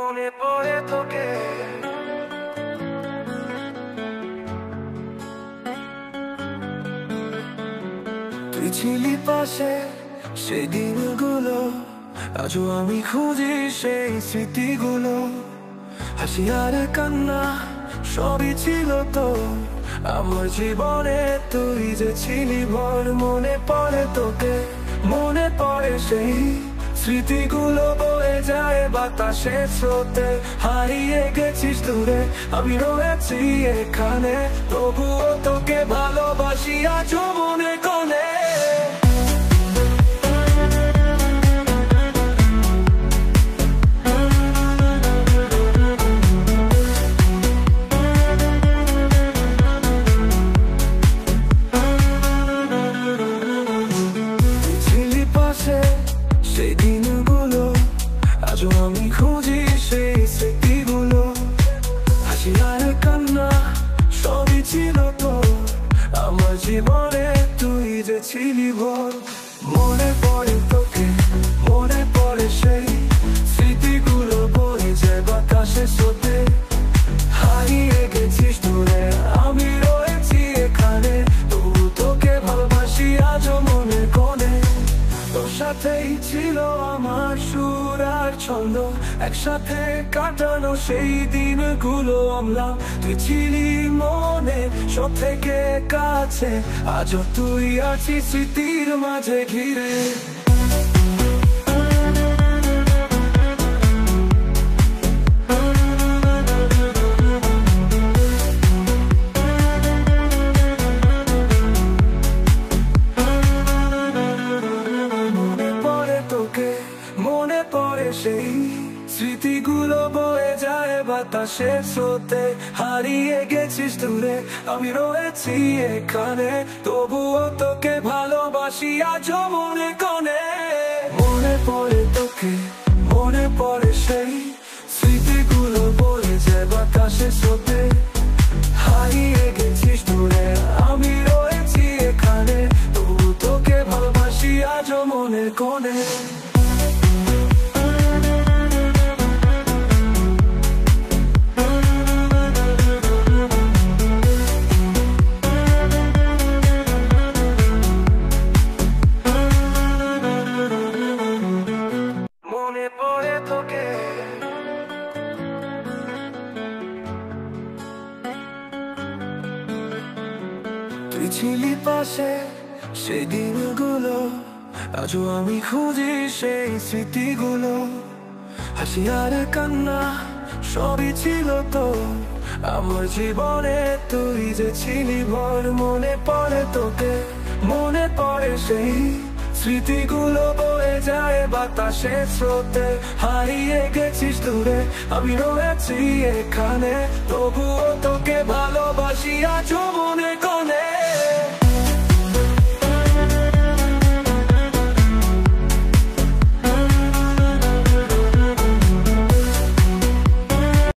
মনে পড়ে তোকে। তুই ছিলি পাশে সেই দিনগুলো, আজও আমি খুঁজি সেই স্মৃতিগুলো। হাসি আর কান্না সবই ছিল তো আমার জীবনে, তুই যে ছিলি ভর। মনে পড়ে তোকে, মনে পড়ে সেই স্মৃতিগুলো, বয়ে যায় বাতাসে স্রোতে। হারিয়ে গেছিস দূরে, আমি রয়েছি এখানে, তবুও তোকে ভালোবাসি আজও মনে কোণে। সেই দিনগুলো, আজও আমি খুঁজি সেই স্মৃতিগুলো। হাসি আর কান্না সবই ছিল তো আমার জীবনে, তুই যে ছিলি ভর। মনে পড়ে তোকে, মনে পড়ে সেই স্মৃতিগুলো, বয়ে যায় বাতাসে স্রোতে। হারিয়ে গেছিস দূরে, আমি রয়েছি এখানে, তবু তোকে ভালোবাসি আজও মনে কোণে। তোর সাথেই ছিল আমার সুর আর ছন্দ, একসাথে কাটানো সেই দিনগুলো অম্লান। তুই ছিলি মনে সব থেকে কাছে, আজও তুই আছিস স্মৃতির মাঝে ঘিরে। মনে পড়ে সেই স্মৃতিগুলো, বয়ে যায় বাতাসে স্রোতে। হারিয়ে গেছিস দূরে, আমি রয়েছি এখানে, তবুও তোকে ভালোবাসি আজও মনে কোণে। মনে পড়ে তোকে, মনে পড়ে সেই স্মৃতিগুলো, বয়ে যায় বাতাসে স্রোতে। হারিয়ে গেছিস দূরে, আমি রয়েছি এখানে, তবু তোকে ভালোবাসি আজও মনে কোণে। মনে পড়ে তোকে, তুই ছিলি পাশে সেই দিনগুলো, আজও আমি খুঁজি সেই স্মৃতিগুলো। হাসি আর কান্না সবই ছিল তো আমার জীবনে, তুই যে ছিলি ভর। মনে পড়ে তোকে, মনে পড়ে সেই স্মৃতিগুলো, বয়ে যায় বাতাসে স্রোতে। হারিয়ে গেছিস দূরে, আমি রয়েছি এখানে, তবুও তোকে ভালোবাসি আজও মনে কোণে।